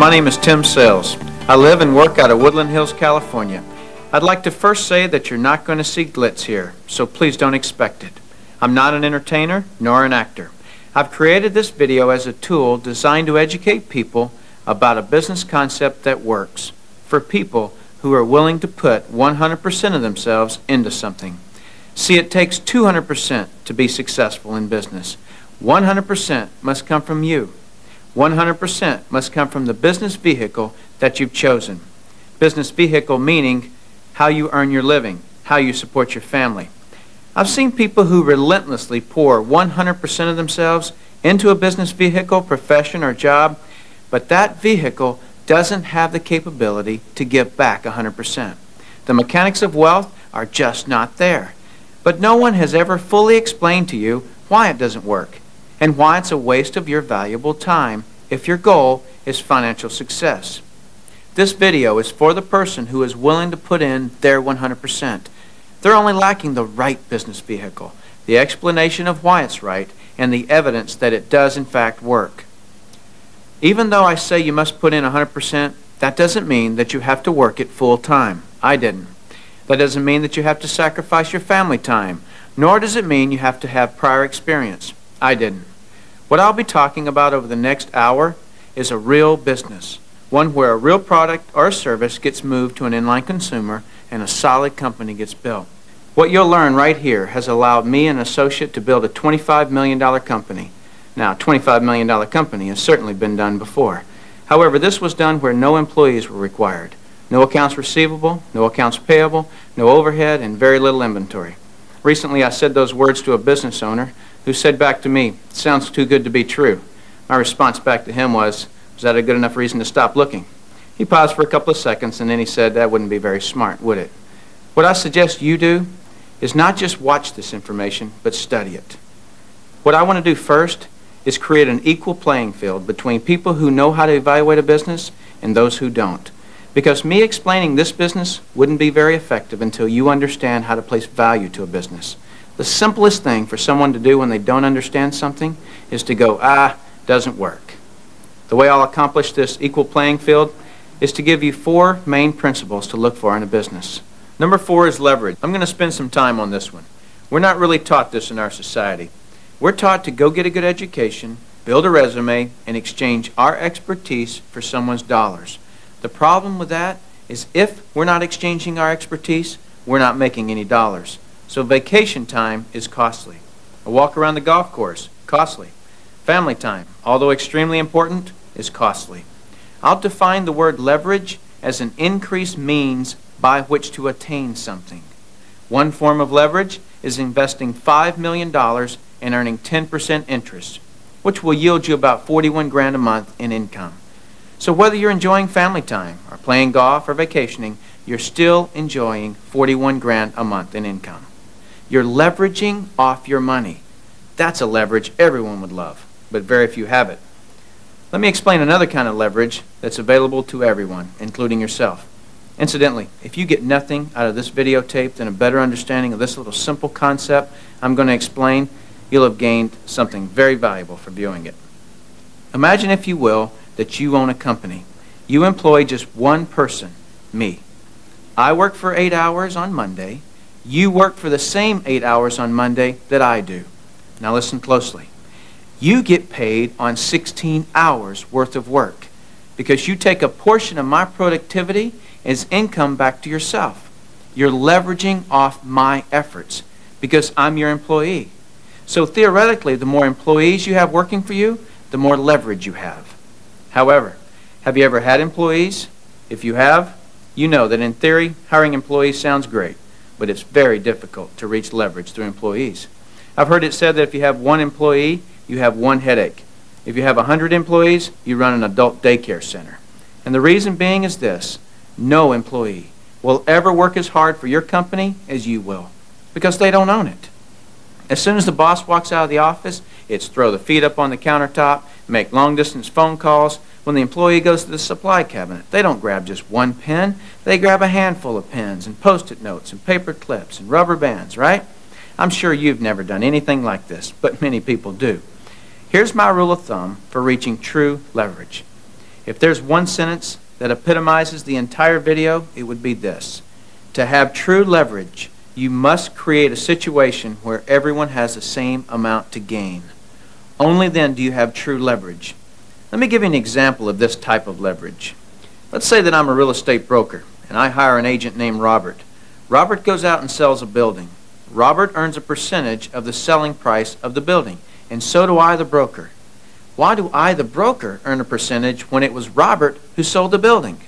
My name is Tim Sells. I live and work out of Woodland Hills, California. I'd like to first say that you're not going to see glitz here, so please don't expect it. I'm not an entertainer nor an actor. I've created this video as a tool designed to educate people about a business concept that works for people who are willing to put 100% of themselves into something. See, it takes 200% to be successful in business. 100% must come from you. 100% must come from the business vehicle that you've chosen. Business vehicle meaning how you earn your living, how you support your family. I've seen people who relentlessly pour 100% of themselves into a business vehicle, profession, or job, but that vehicle doesn't have the capability to give back 100%. The mechanics of wealth are just not there. But no one has ever fully explained to you why it doesn't work and why it's a waste of your valuable time if your goal is financial success. This video is for the person who is willing to put in their 100%. They're only lacking the right business vehicle, the explanation of why it's right, and the evidence that it does in fact work. Even though I say you must put in 100%, that doesn't mean that you have to work it full time. I didn't. That doesn't mean that you have to sacrifice your family time, nor does it mean you have to have prior experience. I didn't. What I'll be talking about over the next hour is a real business, one where a real product or a service gets moved to an inline consumer and a solid company gets built. What you'll learn right here has allowed me and an associate to build a $25 million company. Now, a $25 million company has certainly been done before. However, this was done where no employees were required. No accounts receivable, no accounts payable, no overhead, and very little inventory. Recently, I said those words to a business owner who said back to me, "Sounds too good to be true." My response back to him was that a good enough reason to stop looking? He paused for a couple of seconds, and then he said, "That wouldn't be very smart, would it?" What I suggest you do is not just watch this information, but study it. What I want to do first is create an equal playing field between people who know how to evaluate a business and those who don't. Because me explaining this business wouldn't be very effective until you understand how to place value to a business. The simplest thing for someone to do when they don't understand something is to go, doesn't work. The way I'll accomplish this equal playing field is to give you 4 main principles to look for in a business. Number 4 is leverage. I'm going to spend some time on this one. We're not really taught this in our society. We're taught to go get a good education, build a resume, and exchange our expertise for someone's dollars. The problem with that is if we're not exchanging our expertise, we're not making any dollars. So vacation time is costly. A walk around the golf course, costly. Family time, although extremely important, is costly. I'll define the word leverage as an increased means by which to attain something. One form of leverage is investing $5 million and earning 10% interest, which will yield you about 41 grand a month in income. So whether you're enjoying family time or playing golf or vacationing, you're still enjoying 41 grand a month in income. You're leveraging off your money. That's a leverage everyone would love, but very few have it. Let me explain another kind of leverage that's available to everyone, including yourself. Incidentally, if you get nothing out of this videotape than a better understanding of this little simple concept I'm going to explain, you'll have gained something very valuable from viewing it. Imagine, if you will, that you own a company. You employ just one person, me. I work for 8 hours on Monday. You work for the same 8 hours on Monday that I do. Now listen closely. You get paid on 16 hours worth of work because you take a portion of my productivity as income back to yourself. You're leveraging off my efforts because I'm your employee. So theoretically, the more employees you have working for you, the more leverage you have. However, have you ever had employees? If you have, you know that in theory, hiring employees sounds great, but it's very difficult to reach leverage through employees. I've heard it said that if you have 1 employee, you have 1 headache. If you have 100 employees, you run an adult daycare center. And the reason being is this: no employee will ever work as hard for your company as you will, because they don't own it. As soon as the boss walks out of the office, it's throw the feet up on the countertop, make long-distance phone calls. When the employee goes to the supply cabinet, they don't grab just 1 pen. They grab a handful of pens and Post-it notes and paper clips and rubber bands, right? I'm sure you've never done anything like this, but many people do. Here's my rule of thumb for reaching true leverage. If there's one sentence that epitomizes the entire video, it would be this. To have true leverage, you must create a situation where everyone has the same amount to gain. Only then do you have true leverage. Let me give you an example of this type of leverage. Let's say that I'm a real estate broker and I hire an agent named Robert. Robert goes out and sells a building. Robert earns a percentage of the selling price of the building, and so do I, the broker. Why do I, the broker, earn a percentage when it was Robert who sold the building?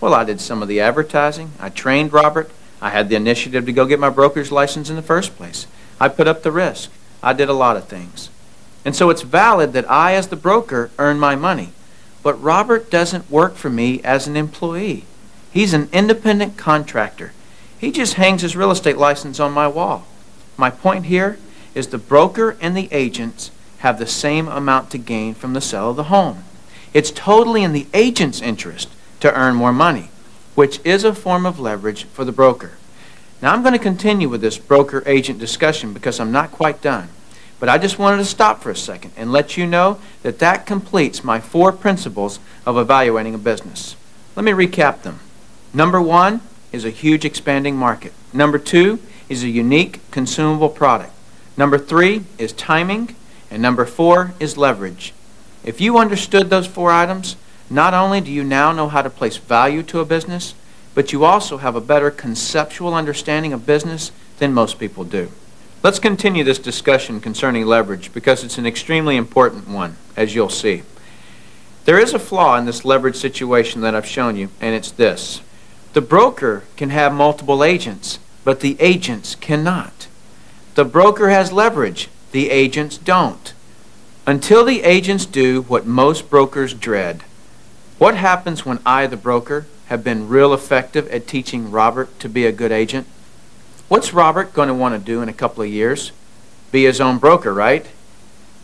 Well, I did some of the advertising. I trained Robert. I had the initiative to go get my broker's license in the first place. I put up the risk. I did a lot of things. And so it's valid that I, as the broker, earn my money. But Robert doesn't work for me as an employee. He's an independent contractor. He just hangs his real estate license on my wall. My point here is the broker and the agents have the same amount to gain from the sale of the home. It's totally in the agent's interest to earn more money, which is a form of leverage for the broker. Now I'm going to continue with this broker-agent discussion because I'm not quite done. But I just wanted to stop for a second and let you know that that completes my 4 principles of evaluating a business. Let me recap them. Number 1 is a huge expanding market. Number 2 is a unique consumable product. Number 3 is timing. And number 4 is leverage. If you understood those 4 items, not only do you now know how to place value to a business, but you also have a better conceptual understanding of business than most people do. Let's continue this discussion concerning leverage because it's an extremely important one, as you'll see. There is a flaw in this leverage situation that I've shown you, and it's this. The broker can have multiple agents, but the agents cannot. The broker has leverage. The agents don't. Until the agents do what most brokers dread. What happens when I, the broker, have been real effective at teaching Robert to be a good agent? What's Robert going to want to do in a couple of years? Be his own broker, right?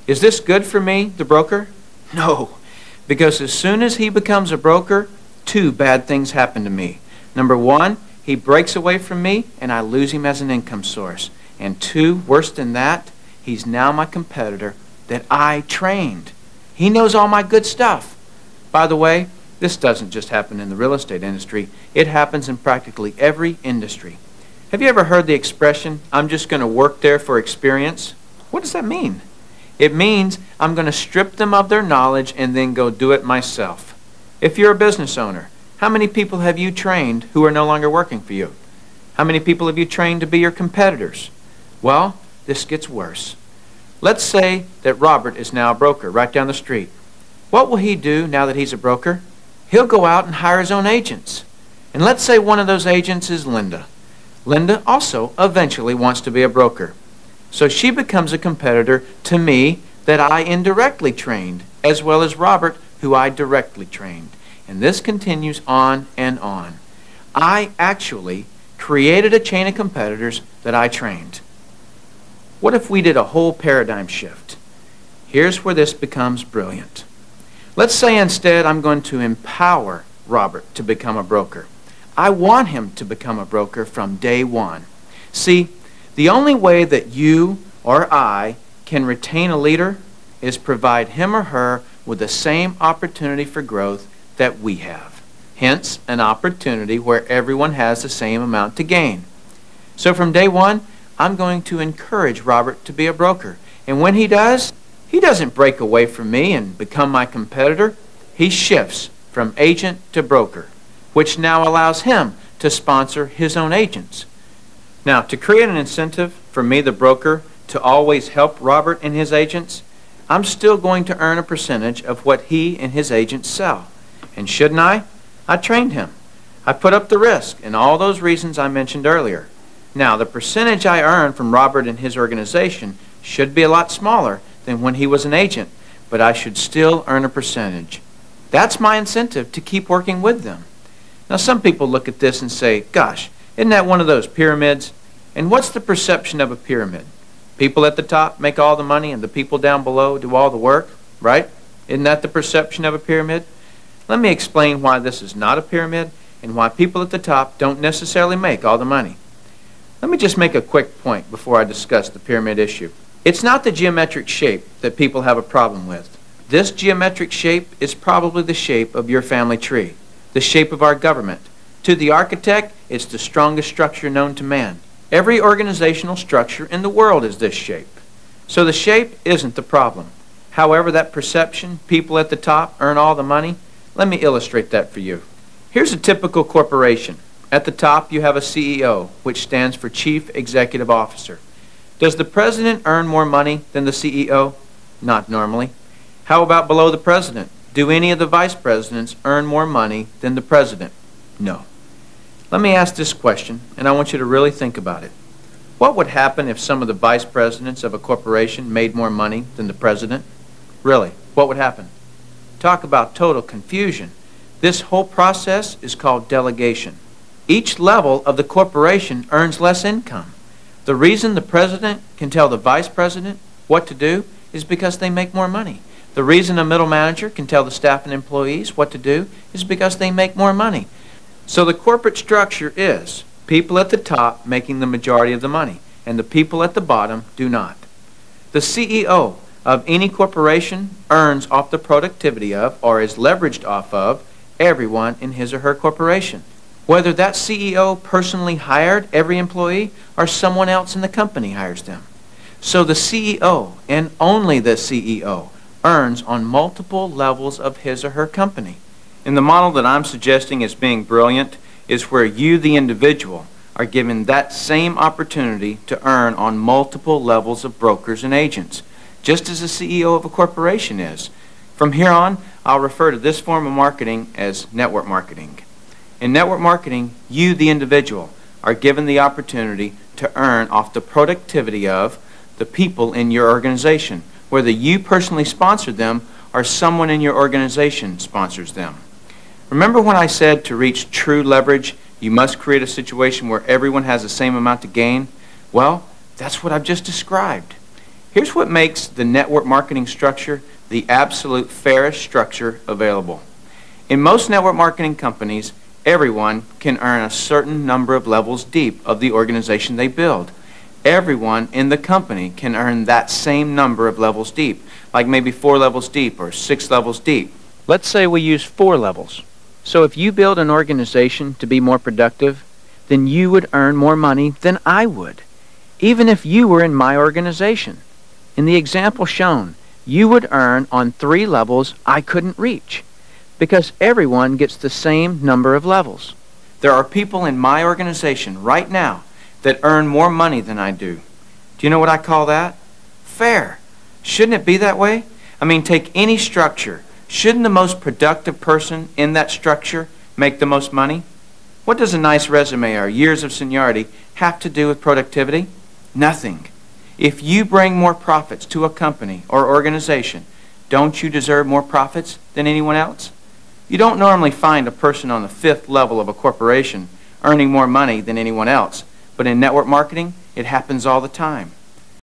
Is this good for me, the broker? No, because as soon as he becomes a broker, 2 bad things happen to me. Number 1, he breaks away from me and I lose him as an income source. And 2, worse than that, he's now my competitor that I trained. He knows all my good stuff. By the way, this doesn't just happen in the real estate industry. It happens in practically every industry. Have you ever heard the expression, I'm just going to work there for experience? What does that mean? It means I'm going to strip them of their knowledge and then go do it myself. If you're a business owner, how many people have you trained who are no longer working for you? How many people have you trained to be your competitors? Well, this gets worse. Let's say that Robert is now a broker right down the street. What will he do now that he's a broker? He'll go out and hire his own agents. And let's say one of those agents is Linda. Linda also eventually wants to be a broker. So she becomes a competitor to me that I indirectly trained, as well as Robert, who I directly trained. And this continues on and on. I actually created a chain of competitors that I trained. What if we did a whole paradigm shift? Here's where this becomes brilliant. Let's say instead I'm going to empower Robert to become a broker. I want him to become a broker from day 1. See, the only way that you or I can retain a leader is provide him or her with the same opportunity for growth that we have. Hence, an opportunity where everyone has the same amount to gain. So from day 1, I'm going to encourage Robert to be a broker. And when he does, he doesn't break away from me and become my competitor. He shifts from agent to broker, which now allows him to sponsor his own agents. Now, to create an incentive for me, the broker, to always help Robert and his agents, I'm still going to earn a percentage of what he and his agents sell. And shouldn't I? I trained him. I put up the risk and all those reasons I mentioned earlier. Now, the percentage I earn from Robert and his organization should be a lot smaller than when he was an agent, but I should still earn a percentage. That's my incentive to keep working with them. Now, some people look at this and say, gosh, isn't that one of those pyramids? And what's the perception of a pyramid? People at the top make all the money and the people down below do all the work, right? Isn't that the perception of a pyramid? Let me explain why this is not a pyramid and why people at the top don't necessarily make all the money. Let me just make a quick point before I discuss the pyramid issue. It's not the geometric shape that people have a problem with. This geometric shape is probably the shape of your family tree, the shape of our government. To the architect, it's the strongest structure known to man. Every organizational structure in the world is this shape. So the shape isn't the problem. However, that perception, people at the top earn all the money, let me illustrate that for you. Here's a typical corporation. At the top, you have a CEO, which stands for Chief Executive Officer. Does the president earn more money than the CEO? Not normally. How about below the president? Do any of the vice presidents earn more money than the president? No. Let me ask this question, and I want you to really think about it. What would happen if some of the vice presidents of a corporation made more money than the president? Really, what would happen? Talk about total confusion. This whole process is called delegation. Each level of the corporation earns less income. The reason the president can tell the vice president what to do is because they make more money. The reason a middle manager can tell the staff and employees what to do is because they make more money. So the corporate structure is people at the top making the majority of the money, and the people at the bottom do not. The CEO of any corporation earns off the productivity of, or is leveraged off of, everyone in his or her corporation. Whether that CEO personally hired every employee or someone else in the company hires them. So the CEO, and only the CEO, earns on multiple levels of his or her company. And the model that I'm suggesting as being brilliant is where you, the individual, are given that same opportunity to earn on multiple levels of brokers and agents, just as the CEO of a corporation is. From here on, I'll refer to this form of marketing as network marketing. In network marketing, you, the individual, are given the opportunity to earn off the productivity of the people in your organization, whether you personally sponsor them or someone in your organization sponsors them. Remember when I said to reach true leverage, you must create a situation where everyone has the same amount to gain? Well, that's what I've just described. Here's what makes the network marketing structure the absolute fairest structure available. In most network marketing companies, everyone can earn a certain number of levels deep of the organization they build. Everyone in the company can earn that same number of levels deep, like maybe 4 levels deep or 6 levels deep. Let's say we use 4 levels. So if you build an organization to be more productive, then you would earn more money than I would, even if you were in my organization. In the example shown, you would earn on 3 levels I couldn't reach, because everyone gets the same number of levels. There are people in my organization right now that earn more money than I do. Do you know what I call that? Fair. Shouldn't it be that way? I mean, take any structure. Shouldn't the most productive person in that structure make the most money? What does a nice resume or years of seniority have to do with productivity? Nothing. If you bring more profits to a company or organization, don't you deserve more profits than anyone else? You don't normally find a person on the 5th level of a corporation earning more money than anyone else, but in network marketing, it happens all the time.